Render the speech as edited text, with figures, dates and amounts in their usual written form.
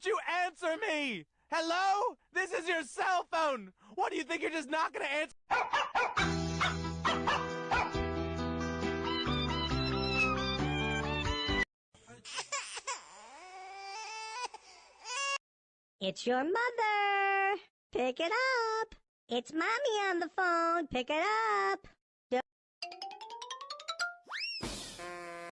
don't you answer me? Hello? This is your cell phone. What do you think? You're just not gonna answer? It's your mother. Pick it up. It's Mommy on the phone. Pick it up.